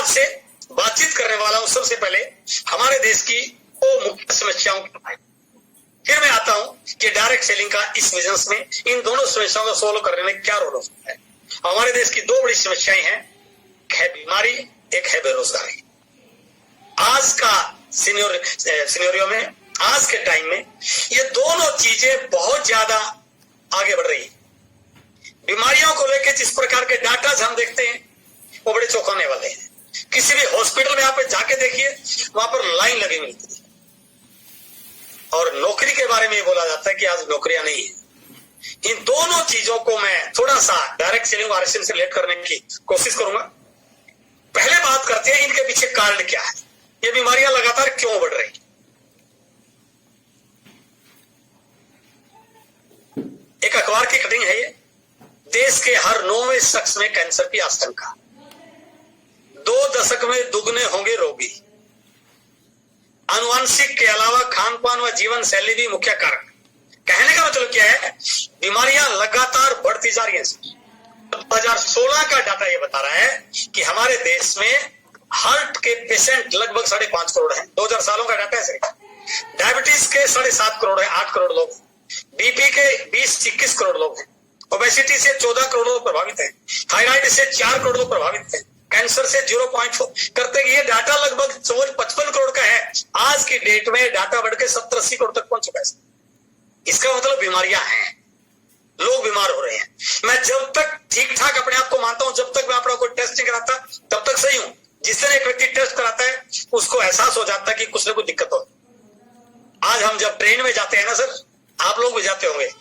आपसे बातचीत करने वाला हूं सबसे पहले हमारे देश की वो मुख्य समस्याओं के बारे में। फिर मैं आता हूं कि डायरेक्ट सेलिंग का इस बिजनेस में इन दोनों समस्याओं को सोल्व करने में क्या रोल हो सकता है। हमारे देश की दो बड़ी समस्याएं हैं, एक है बीमारी, एक है बेरोजगारी। आज का सिनेरियो में, आज के टाइम में ये दोनों चीजें बहुत ज्यादा आगे बढ़ रही है। बीमारियों को लेकर जिस प्रकार के डाटा हम देखते हैं वो बड़े चौंकाने वाले हैं। किसी भी हॉस्पिटल में आप जाके देखिए, वहां पर लाइन लगी मिलती है। और नौकरी के बारे में ये बोला जाता है कि आज नौकरियां नहीं है। इन दोनों चीजों को मैं थोड़ा सा डायरेक्ट सेलिंग और RSM से रिलेट करने की कोशिश करूंगा। पहले बात करते हैं इनके पीछे कारण क्या है, ये बीमारियां लगातार क्यों बढ़ रही। एक अखबार की कटिंग है ये, देश के हर 9वें शख्स में कैंसर की आशंका, 2 दशक में दुगने होंगे रोगी। आनुवंशिक के अलावा खान पान व जीवन शैली भी मुख्य कारण। कहने का मतलब क्या है, बीमारियां लगातार बढ़ती जा रही हैं। 2016 का डाटा ये बता रहा है कि हमारे देश में हार्ट के पेशेंट लगभग 5.5 करोड़ हैं। 2000 सालों का डाटा है सर। डायबिटीज के 7.5 करोड़ है, 8 करोड़ लोग। बीपी के 20-21 करोड़ लोग हैं। ओबेसिटी से 14 करोड़ लोग प्रभावित हैं। थायराइड से 4 करोड़ लोग प्रभावित हैं। कैंसर से 0.4 करते ये डाटा लगभग 55 करोड़ का है। आज की डेट में डाटा बढ़ के 70-80 करोड़ तक पहुंच चुका है। इसका मतलब बीमारियां हैं, लोग बीमार हो रहे हैं। मैं जब तक ठीक ठाक अपने आप को मानता हूं, जब तक मैं अपना कोई टेस्ट नहीं कराता तब तक सही हूं। जिस दिन एक व्यक्ति टेस्ट कराता है उसको एहसास हो जाता है कि कुछ ना कुछ दिक्कत हो। आज हम जब ट्रेन में जाते हैं ना सर, आप लोग भी जाते होंगे,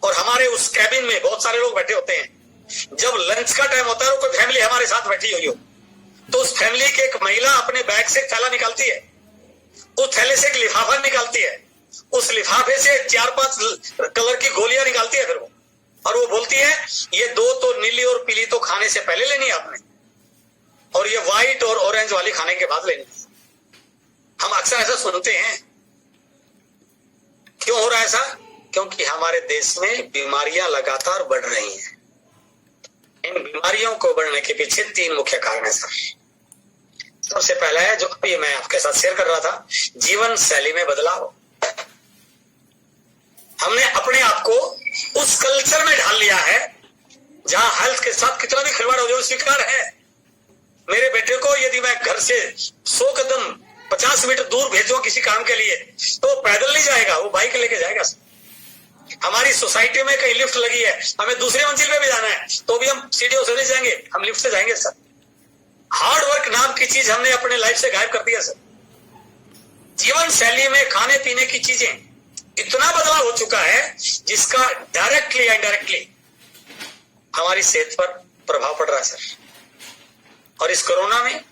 और हमारे उस कैबिन में बहुत सारे लोग बैठे होते हैं। जब लंच का टाइम होता है और कोई फैमिली हमारे साथ बैठी हुई हो, तो उस फैमिली की एक महिला अपने बैग से एक थैला निकालती है, उस थैले से एक लिफाफा निकालती है, उस लिफाफे से 4-5 कलर की गोलियां निकालती है फिर वो, और वो बोलती है ये 2 तो नीली और पीली तो खाने से पहले लेनी है आपने, और ये व्हाइट और ऑरेंज वाली खाने के बाद लेनी है। हम अक्सर ऐसा सुनते हैं। क्यों हो रहा है ऐसा? क्योंकि हमारे देश में बीमारियां लगातार बढ़ रही हैं। इन बीमारियों को बढ़ने के पीछे 3 मुख्य कारण है सर। सबसे पहला है, जो अभी मैं आपके साथ शेयर कर रहा था, जीवन शैली में बदलाव। हमने अपने आप को उस कल्चर में ढाल लिया है जहां हेल्थ के साथ कितना भी खिलवाड़ हो जाए स्वीकार है। मेरे बेटे को यदि मैं घर से 100 कदम 50 मीटर दूर भेजूं किसी काम के लिए, तो वो पैदल नहीं जाएगा, वो बाइक लेके जाएगा। हमारी सोसाइटी में कहीं लिफ्ट लगी है, हमें दूसरी मंजिल पे भी जाना है, तो भी हम सीढ़ियों से नहीं जाएंगे, हम लिफ्ट से जाएंगे सर। हार्ड वर्क नाम की चीज हमने अपने लाइफ से गायब कर दिया सर। जीवन शैली में खाने पीने की चीजें इतना बदलाव हो चुका है जिसका डायरेक्टली या इनडायरेक्टली हमारी सेहत पर प्रभाव पड़ रहा है सर। और इस कोरोना में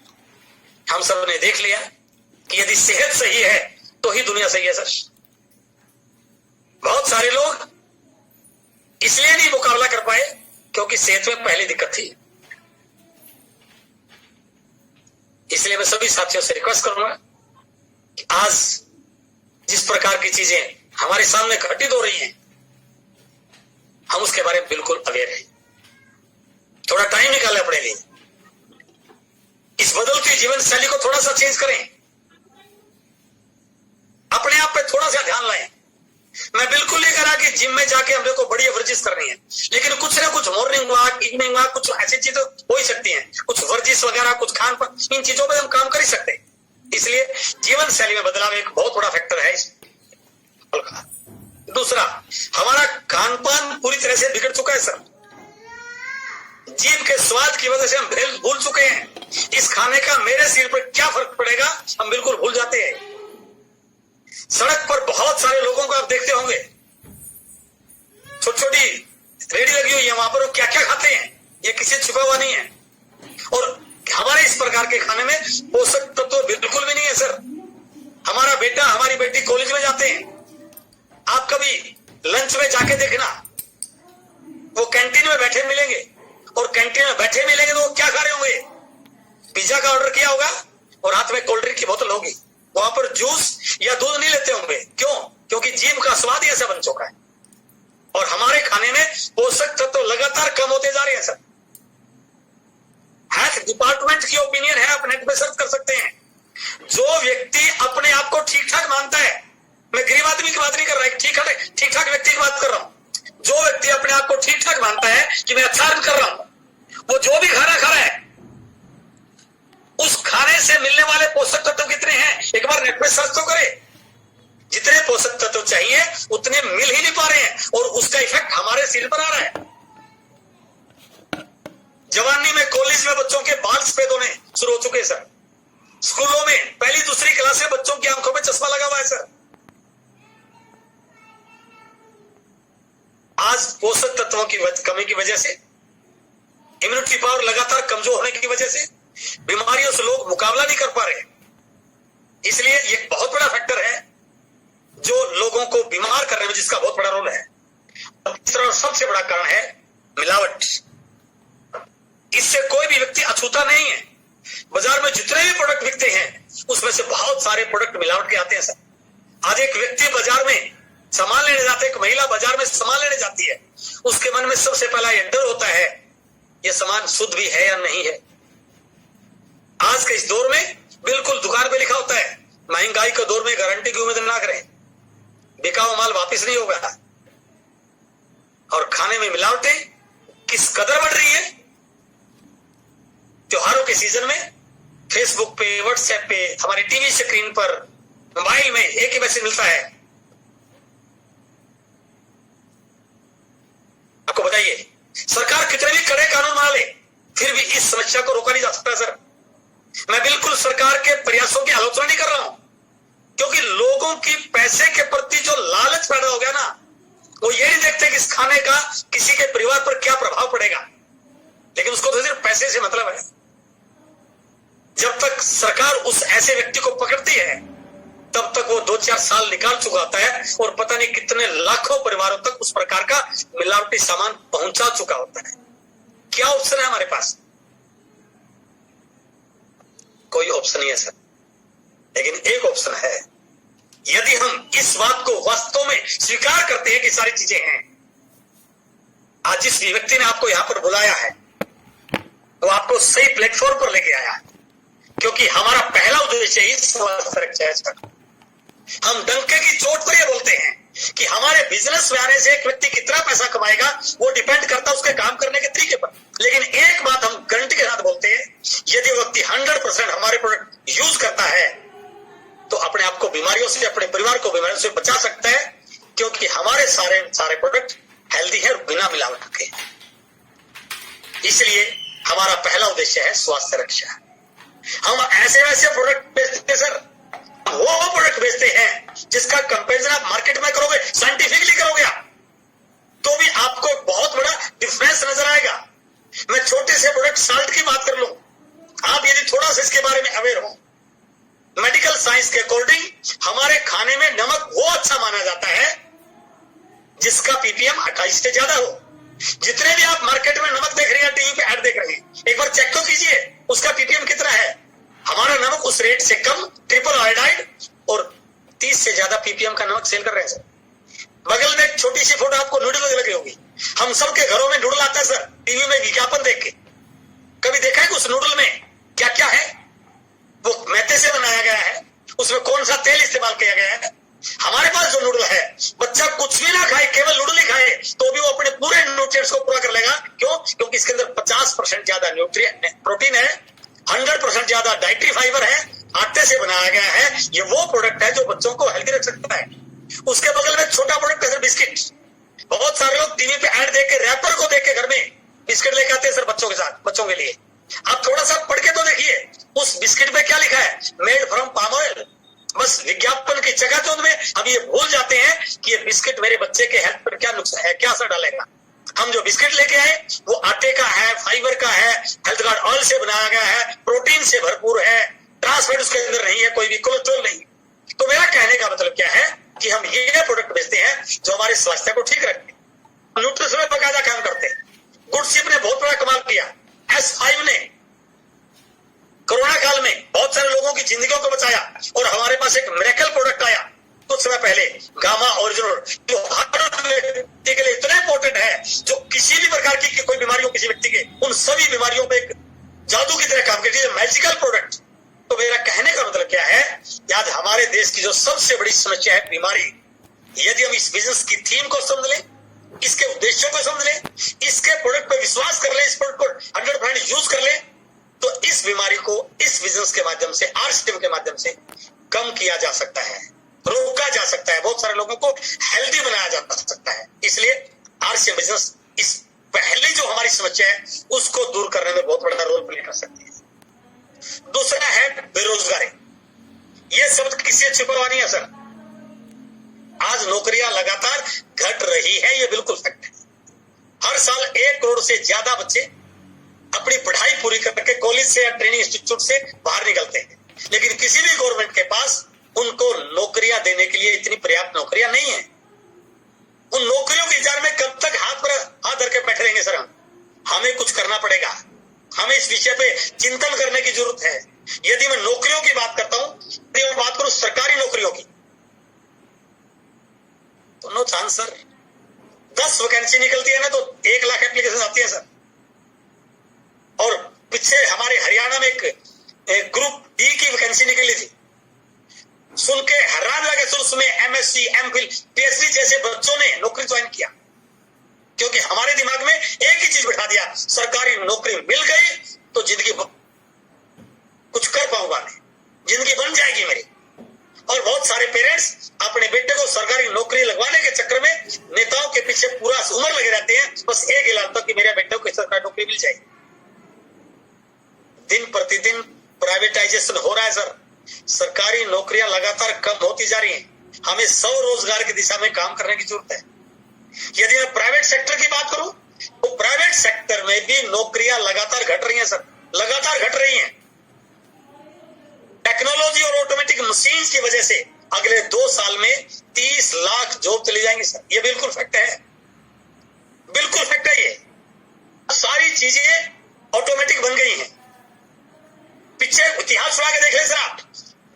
हम सब ने देख लिया कि यदि सेहत सही है तो ही दुनिया सही है सर। बहुत सारे लोग इसलिए नहीं मुकाबला कर पाए क्योंकि सेहत में पहले दिक्कत थी। इसलिए मैं सभी साथियों से रिक्वेस्ट करूंगा कि आज जिस प्रकार की चीजें हमारे सामने घटित हो रही हैं, हम उसके बारे में बिल्कुल अवेयर हैं। थोड़ा टाइम निकालें अपने लिए, इस बदलती जीवन शैली को थोड़ा सा चेंज करें, अपने आप पे थोड़ा सा ध्यान लाएं। मैं बिल्कुल नहीं कह रहा कि जिम में जाके हमने को बड़ी वर्जिश करनी है, लेकिन कुछ ना कुछ मॉर्निंग वॉक, इवनिंग वॉक, कुछ ऐसी चीजें हो ही सकती हैं, कुछ वर्जिश वगैरह, कुछ खान पान, इन चीजों पे हम काम कर ही सकते हैं। इसलिए जीवन शैली में बदलाव एक बहुत बड़ा फैक्टर है। दूसरा, हमारा खान पान पूरी तरह से बिगड़ चुका है सर। जीभ के स्वाद की वजह से हम भूल चुके हैं इस खाने का मेरे शरीर पर क्या फर्क पड़ेगा, हम बिल्कुल भूल जाते हैं। सड़क पर बहुत सारे लोगों को आप देखते होंगे, छोटी छोटी रेडी लगी हुई है, वहां पर वो क्या क्या खाते हैं ये किसी छुपा हुआ नहीं है। और हमारे इस प्रकार के खाने में पोषक तत्व बिल्कुल भी नहीं है सर। हमारा बेटा, हमारी बेटी कॉलेज में जाते हैं, आप कभी लंच में जाके देखना, वो कैंटीन में बैठे मिलेंगे, और कैंटीन में बैठे मिलेंगे तो वो क्या खा रहे होंगे? पिज्जा का ऑर्डर किया होगा और हाथ में कोल्ड ड्रिंक की बोतल होगी, वहां पर जूस या दूध नहीं लेते होंगे। क्यों? क्योंकि जीभ का स्वाद ही ऐसा बन चुका है। और हमारे खाने में पोषक तत्व लगातार कम होते जा रहे हैं सर। हेल्थ डिपार्टमेंट की ओपिनियन है, अपने इंटरनेट पे सर्च तो करे। जितने पोषक तत्व चाहिए उतने मिल ही नहीं पा रहे हैं और उसका इफेक्ट हमारे शरीर पर आ रहा है। जवानी में, कॉलेज में बच्चों के बाल सफेद होने शुरू हो चुके हैं सर। स्कूलों में पहली दूसरी क्लास में बच्चों की आंखों में चश्मा लगा हुआ है सर। आज पोषक तत्वों की कमी की वजह से, इम्यूनिटी पावर लगातार कमजोर होने की वजह से बीमारियों से लोग मुकाबला नहीं कर पा रहे। इसलिए ये बहुत बड़ा फैक्टर है जो लोगों को बीमार करने में, जिसका बहुत बड़ा रोल है। तीसरा और सबसे बड़ा कारण है मिलावट। इससे कोई भी व्यक्ति अछूता नहीं है। बाजार में जितने भी प्रोडक्ट बिकते हैं उसमें से बहुत सारे प्रोडक्ट मिलावट के आते हैं सर। आज एक व्यक्ति बाजार में सामान लेने जाता है, एक महिला बाजार में सामान लेने जाती है, उसके मन में सबसे पहला यह डर होता है यह सामान शुद्ध भी है या नहीं है। आज के इस दौर में बिल्कुल दुकान पे लिखा होता है महंगाई के दौर में गारंटी की उम्मीद ना करें, बिका हुआ माल वापस नहीं होगा। और खाने में मिलावटें किस कदर बढ़ रही है। त्योहारों के सीजन में फेसबुक पे, व्हाट्सएप पे, हमारे टीवी स्क्रीन पर, मोबाइल में एक ही मैसेज मिलता है। आपको बताइए, सरकार कितने भी कड़े कानून बना ले फिर भी इस समस्या को रोका नहीं जा सकता सर। मैं बिल्कुल सरकार के प्रयासों की आलोचना नहीं कर रहा हूं, क्योंकि लोगों की पैसे के प्रति जो लालच पैदा हो गया ना, वो ये नहीं देखते कि इस खाने का किसी के परिवार पर क्या प्रभाव पड़ेगा, लेकिन उसको तो सिर्फ पैसे से मतलब है। जब तक सरकार उस ऐसे व्यक्ति को पकड़ती है तब तक वो 2-4 साल निकाल चुका होता है और पता नहीं कितने लाखों परिवारों तक उस प्रकार का मिलावटी सामान पहुंचा चुका होता है। क्या ऑप्शन है हमारे पास? कोई ऑप्शन नहीं है सर। लेकिन एक ऑप्शन है, यदि हम इस बात को वास्तव में स्वीकार करते हैं कि सारी चीजें हैं। आज जिस व्यक्ति ने आपको यहां पर बुलाया है वो आपको सही प्लेटफॉर्म पर लेके आया है, क्योंकि हमारा पहला उद्देश्य ही स्वास्थ्य रक्षा है सर। हम डंके की चोट पर यह बोलते हैं कि हमारे बिजनेस में आने से एक व्यक्ति कितना पैसा कमाएगा वो डिपेंड करता है उसके काम करने के तरीके पर। लेकिन एक बात हम गारंटी के साथ बोलते हैं, यदि व्यक्ति 100% हमारे प्रोडक्ट यूज करता है तो अपने आप को बीमारियों से, अपने परिवार को बीमारियों से बचा सकता है, क्योंकि हमारे सारे प्रोडक्ट हेल्दी है और बिना मिलावट के। इसलिए हमारा पहला उद्देश्य है स्वास्थ्य रक्षा। हम ऐसे प्रोडक्ट बेचते हैं सर, वो प्रोडक्ट बेचते हैं जिसका कंपैरिजन आप मार्केट में करोगे, साइंटिफिकली करोगे आप, तो भी आपको बहुत बड़ा डिफरेंस नजर आएगा। मैं छोटे से प्रोडक्ट साल्ट की बात कर लूं, आप यदि थोड़ा सा इसके बारे में अवेयर हो, मेडिकल साइंस के अकॉर्डिंग हमारे खाने में नमक वो अच्छा माना जाता है जिसका पीपीएम 28 से ज्यादा हो। जितने भी आप मार्केट में नमक देख रहे हैं, टीवी पे ऐड देख रहे हैं, एक बार चेक तो कीजिए उसका पीपीएम कितना है। हमारा नमक उस रेट से कम, ट्रिपल आयोडाइड और 30 से ज्यादा पीपीएम का नमक सेल कर रहे हैं सर। बगल में एक छोटी सी फोटो आपको नूडल लगी होगी। हम सबके घरों में नूडल आता है सर, टीवी में विज्ञापन देख के। कभी देखा है कि उस नूडल में क्या क्या है? वो मैदे से बनाया गया है, उसमें कौन सा तेल इस्तेमाल किया गया है। हमारे पास जो नूडल है, बच्चा कुछ भी ना खाए, केवल नूडल ही खाए तो भी वो अपने पूरे न्यूट्रिएंट्स को पूरा कर लेगा। क्यों? क्योंकि इसके अंदर 50% ज्यादा प्रोटीन है, 100% ज्यादा डाइटरी फाइबर है, आटे से बनाया गया है। ये वो प्रोडक्ट है जो बच्चों को हेल्दी रख सकता है। उसके बगल में छोटा प्रोडक्ट है सर, बिस्किट। बहुत सारे लोग टीवी पे ऐड देख के, रैपर को देख के घर में बिस्किट लेके आते हैं सर बच्चों के साथ, बच्चों के लिए। आप थोड़ा सा पढ़ के तो देखिए उस बिस्किट में क्या लिखा है, मेड फ्रॉम पाम ऑयल। बस विज्ञापन की चकाचौंध में हम ये भूल जाते हैं कि ये बिस्किट मेरे बच्चे के हेल्थ पर क्या नुकसान है, क्या असर डालेगा। हम जो बिस्किट लेके आए वो आटे का है, फाइबर का है, हेल्थ गार्ड ऑयल से बनाया गया है, प्रोटीन से भरपूर है, ट्रांसफैट उसके अंदर नहीं है, कोई भी कोलेस्ट्रॉल नहीं। तो मेरा कहने का मतलब क्या है कि हम ये प्रोडक्ट बेचते हैं जो हमारे स्वास्थ्य को ठीक रखते हैं, न्यूट्रिशन में बकायदा काम करते हैं। गुडशिप ने बहुत बड़ा कमाल किया, S5 ने कोरोना काल में बहुत सारे लोगों की जिंदगियों को बचाया। और हमारे पास एक मिरेकल प्रोडक्ट आया कुछ समय पहले, गामा ओरिजिनल, जो हर व्यक्ति के लिए इतना इंपॉर्टेंट है, जो किसी भी प्रकार की कोई बीमारी हो किसी व्यक्ति के, उन सभी बीमारियों पे एक जादू की तरह काम करती है, मैजिकल प्रोडक्ट। तो मेरा कहने का मतलब क्या है, आज हमारे देश की जो सबसे बड़ी समस्या है बीमारी, यदि हम इस बिजनेस की थीम को समझ लें, इसके उद्देश्यों को समझ लें, इसके प्रोडक्ट पर विश्वास कर लें, इस प्रोडक्ट को 100% यूज कर लें, तो इस बीमारी को इस बिजनेस के माध्यम से, आरसीएम के माध्यम से कम किया जा सकता है, रोका जा सकता है, बहुत सारे लोगों को हेल्दी बनाया जा सकता है। इसलिए आरसीएम बिजनेस इस पहली जो हमारी समस्या है उसको दूर करने में बहुत बड़ा रोल प्ले कर सकती है। दूसरा है बेरोजगारी। ये शब्द किसी से छुपा हुआ नहीं है सर। आज नौकरियां लगातार घट रही है, ये बिल्कुल फैक्ट है। हर साल 1 करोड़ से ज्यादा बच्चे अपनी पढ़ाई पूरी करके कॉलेज से या ट्रेनिंग इंस्टीट्यूट से बाहर निकलते हैं, लेकिन किसी भी गवर्नमेंट के पास उनको नौकरियां देने के लिए इतनी पर्याप्त नौकरियां नहीं है। उन नौकरियों के इंतजार में कब तक हाथ पर हाथ धर के बैठे रहेंगे सर? हमें कुछ करना पड़ेगा। हमें इस विषय पे चिंतन करने की जरूरत है। यदि मैं नौकरियों की बात करता हूं, यदि मैं बात करूं सरकारी नौकरियों की, तो नो चांस सर। 10 वैकेंसी निकलती है ना तो 1 लाख एप्लीकेशन आती है सर। और पीछे हमारे हरियाणा में एक ग्रुप डी की वैकेंसी निकली थी, सुन के हैरान लगे। तो उसमें एमएससी, एमफिल, पीएचडी जैसे बच्चों ने नौकरी ज्वाइन किया, क्योंकि हमारे दिमाग में एक ही चीज बैठा दिया, सरकारी नौकरी मिल गई तो जिंदगी कुछ कर पाऊंगा, मैं जिंदगी बन जाएगी मेरी। और बहुत सारे पेरेंट्स अपने बेटे को सरकारी नौकरी लगवाने के चक्कर में नेताओं के पीछे पूरा उम्र लगे रहते हैं, बस एक इलाज तो कि मेरे बेटे को सरकारी नौकरी मिल जाए। दिन प्रतिदिन प्राइवेटाइजेशन हो रहा है सर। सरकारी नौकरियां लगातार कम होती जा रही हैं। हमें स्वरोजगार की दिशा में काम करने की जरूरत है। यदि मैं प्राइवेट सेक्टर की बात करूं तो प्राइवेट सेक्टर में भी नौकरियां लगातार घट रही हैं सर, लगातार घट रही हैं। टेक्नोलॉजी और ऑटोमेटिक मशीन की वजह से अगले 2 साल में 30 लाख जॉब चली जाएंगी सर। ये बिल्कुल फैक्ट है, बिल्कुल फैक्ट है। ये सारी चीजें ऑटोमेटिक बन गई हैं। पीछे इतिहास उड़ा के देख ले सर आप,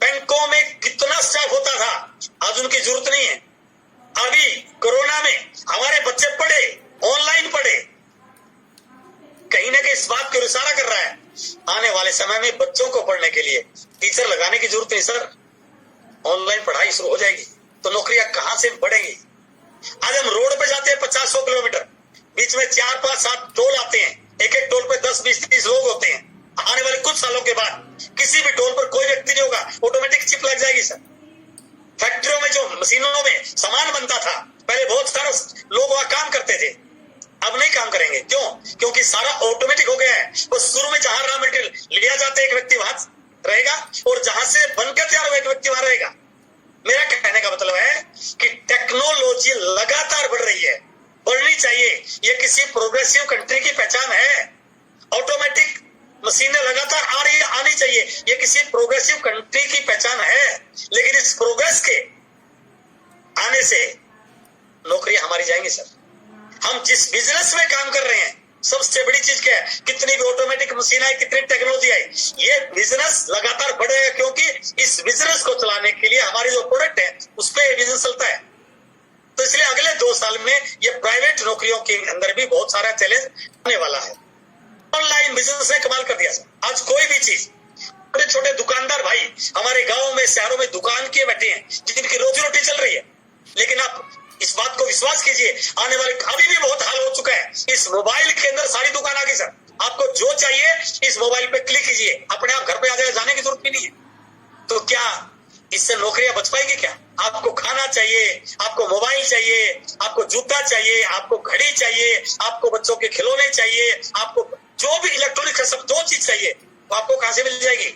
बैंकों में कितना स्टाफ होता था, आज उनकी जरूरत नहीं है। अभी कोरोना में हमारे बच्चे पढ़े, ऑनलाइन पढ़े, कहीं ना कहीं इस बात को इशारा कर रहा है आने वाले समय में बच्चों को पढ़ने के लिए टीचर लगाने की जरूरत नहीं सर। ऑनलाइन पढ़ाई शुरू हो जाएगी तो नौकरियां कहां से बढ़ेंगी? आज हम रोड पे जाते हैं 50-100 किलोमीटर, बीच में 4, 5, 7 टोल आते हैं, एक एक टोल पे 10, 20, 30 लोग होते हैं। आने वाले कुछ सालों के बाद किसी भी टोल पर कोई व्यक्ति नहीं होगा, ऑटोमेटिक चिप लग जाएगी सर। फैक्ट्रियों में जो मशीनों में सामान बनता था, पहले बहुत सारे लोग वहां काम करते थे, अब नहीं काम करेंगे। क्यों? क्योंकि सारा ऑटोमेटिक हो गया है। बस शुरू में जहां रॉ मटेरियल लिया जाता है एक व्यक्ति वहां रहेगा, और जहां से बनकर तैयार हुआ एक व्यक्ति वहां रहेगा। मेरा कहने का मतलब है कि टेक्नोलॉजी लगातार बढ़ रही है, बढ़नी चाहिए। ये किसी प्रोग्रेसिव कंट्री की पहचान है। ऑटोमेटिक मशीनें लगातार आ रही है, आनी चाहिए, ये किसी प्रोग्रेसिव कंट्री की पहचान है। लेकिन इस प्रोग्रेस के आने से नौकरियां हमारी जाएंगी सर। हम जिस बिजनेस में काम कर रहे हैं, सबसे बड़ी चीज क्या है? कितनी भी ऑटोमेटिक मशीन आई, कितनी टेक्नोलॉजी आई, ये बिजनेस लगातार बढ़ेगा, क्योंकि इस बिजनेस को चलाने के लिए हमारी जो प्रोडक्ट है उस पर बिजनेस चलता है। तो इसलिए अगले 2 साल में ये प्राइवेट नौकरियों के अंदर भी बहुत सारा चैलेंज आने वाला है। ऑनलाइन बिजनेस ने कमाल कर दिया सर। आज कोई भी चीज, छोटे छोटे दुकानदार भाई हमारे गांवों में, शहरों में दुकान किए बैठे हैं, जिनकी रोजी रोटी चल रही है। लेकिन आप इस बात को विश्वास कीजिए, आने वाले अभी भी बहुत हाल हो चुका है। इस मोबाइल के अंदर सारी दुकान आ गई सर। आपको जो चाहिए इस मोबाइल पे क्लिक कीजिए, अपने आप घर पे आ जाएगा, जाने की जरूरत भी नहीं है। तो क्या इससे नौकरियां बच पाएंगी क्या? आपको खाना चाहिए, आपको मोबाइल चाहिए, आपको जूता चाहिए, आपको घड़ी चाहिए, आपको बच्चों के खिलौने चाहिए, आपको जो भी इलेक्ट्रॉनिक है सब, 2 चीज चाहिए, तो आपको कहां से मिल जाएगी?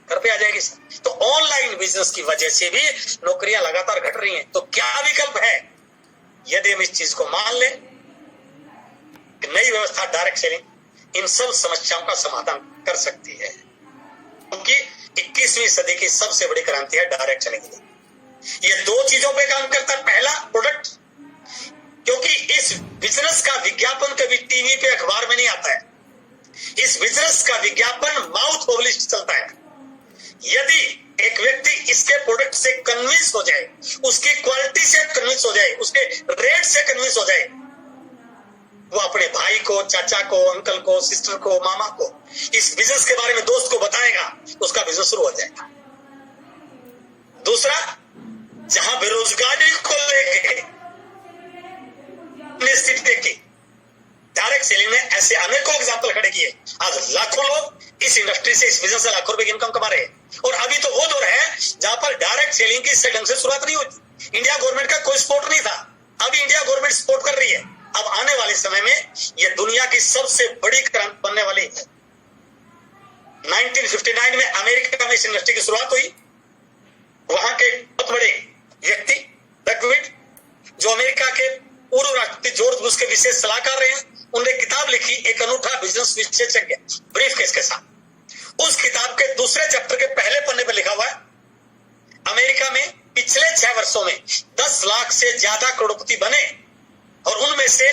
घर पे आ जाएगी सर। तो ऑनलाइन बिजनेस की वजह से भी नौकरियां लगातार घट रही हैं। तो क्या विकल्प है? यदि हम इस चीज को मान लें कि नई व्यवस्था डायरेक्ट सेलिंग इन सब समस्याओं का समाधान कर सकती है, क्योंकि 21वीं सदी की सबसे बड़ी क्रांति है डायरेक्ट सेलिंग। ये 2 चीजों पे काम करता है। पहला, प्रोडक्ट, क्योंकि इस बिजनेस का विज्ञापन कभी टीवी पे, अखबार में नहीं आता है। इस बिजनेस का विज्ञापन माउथ पब्लिश चलता है। यदि एक व्यक्ति इसके प्रोडक्ट से कन्विंस हो जाए, उसकी क्वालिटी से कन्विंस हो जाए, उसके रेट से कन्विंस हो जाए, वो अपने भाई को, चाचा को, अंकल को, सिस्टर को, मामा को इस बिजनेस के बारे में, दोस्त को बताएगा, उसका बिजनेस शुरू हो जाएगा। दूसरा, जहां बेरोजगारी को लेके स्थिति देखी, डायरेक्ट सेलिंग ने ऐसे अनेकों एग्जाम्पल खड़े किए। आज लाखों लोग इस इंडस्ट्री से, इस बिजनेस से लाखों रुपए की इनकम कमा रहे हैं। और अभी तो वो दौर है जहां पर डायरेक्ट सेलिंग की इससे ढंग से शुरुआत नहीं होती। इंडिया गवर्नमेंट का कोई सपोर्ट नहीं था, अभी इंडिया गवर्नमेंट सपोर्ट कर रही है। अब आने वाले समय में यह दुनिया की सबसे बड़ी क्रांति बनने वाली है। 1959 में अमेरिका में इस इंडस्ट्री की शुरुआत हुई। वहां के बहुत बड़े व्यक्ति डकविड, जो अमेरिका के पूर्व राष्ट्रपति जॉर्ज बुश के विशेष सलाहकार रहे हैं, उन्होंने किताब लिखी, एक अनूठा बिजनेस विशेषज्ञ, ब्रीफकेस के साथ। उस किताब के दूसरे चैप्टर के पहले पन्ने पर लिखा हुआ है, अमेरिका में पिछले 6 वर्षों में 10 लाख से ज्यादा करोड़पति बने और उनमें से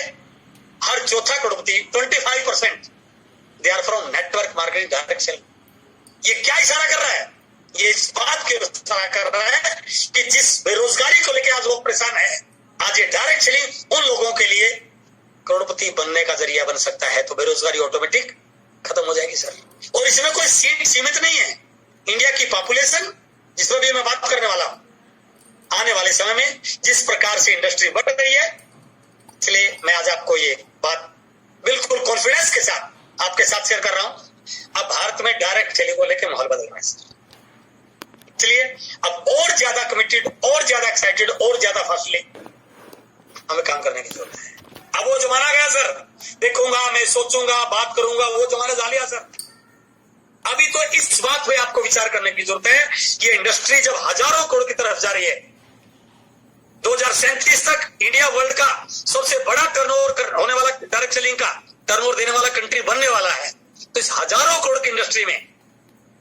हर चौथा करोड़पति 25% they are from network marketing direct selling. ये क्या इशारा कर रहा है? ये इस बात के इशारा कर रहा है कि जिस बेरोजगारी को लेकर आज लोग परेशान है, आज ये डायरेक्ट सेलिंग उन लोगों के लिए करोड़पति बनने का जरिया बन सकता है। तो बेरोजगारी ऑटोमेटिक खत्म हो जाएगी सर। और इसमें कोई सीट सीमित नहीं है। इंडिया की पॉपुलेशन, जिस पर भी मैं बात करने वाला हूं, आने वाले समय में जिस प्रकार से इंडस्ट्री बढ़ रही है, इसलिए मैं आज आपको ये बात बिल्कुल कॉन्फिडेंस के साथ आपके साथ शेयर कर रहा हूं। अब भारत में डायरेक्ट सेलिंग को लेकर माहौल बदल रहा है सर। इसलिए अब और ज्यादा कमिटेड, और ज्यादा एक्साइटेड, और ज्यादा फास्टली हमें काम करने की जरूरत है। अब वो जमाना गया सर, देखूंगा, मैं सोचूंगा, बात करूंगा, वो जमाना जा लिया सर। अभी तो इस बात पे आपको विचार करने की जरूरत है कि इंडस्ट्री जब हजारों करोड़ की तरफ जा रही है, 2037 तक इंडिया वर्ल्ड का सबसे बड़ा टर्नओवर होने वाला, डायरेक्ट सेलिंग का टर्नओवर देने वाला कंट्री बनने वाला है। तो इस हजारों करोड़ की इंडस्ट्री में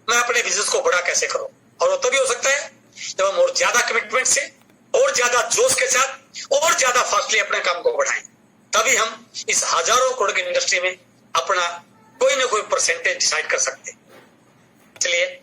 मैं अपने बिजनेस को बड़ा कैसे करूं? और वो तभी हो सकता है जब हम और ज्यादा कमिटमेंट से, और ज्यादा जोश के साथ, और ज्यादा फास्टली अपने काम को बढ़ाएं। तभी हम इस हजारों करोड़ की इंडस्ट्री में अपना कोई ना कोई परसेंटेज डिसाइड कर सकते हैं। इसलिए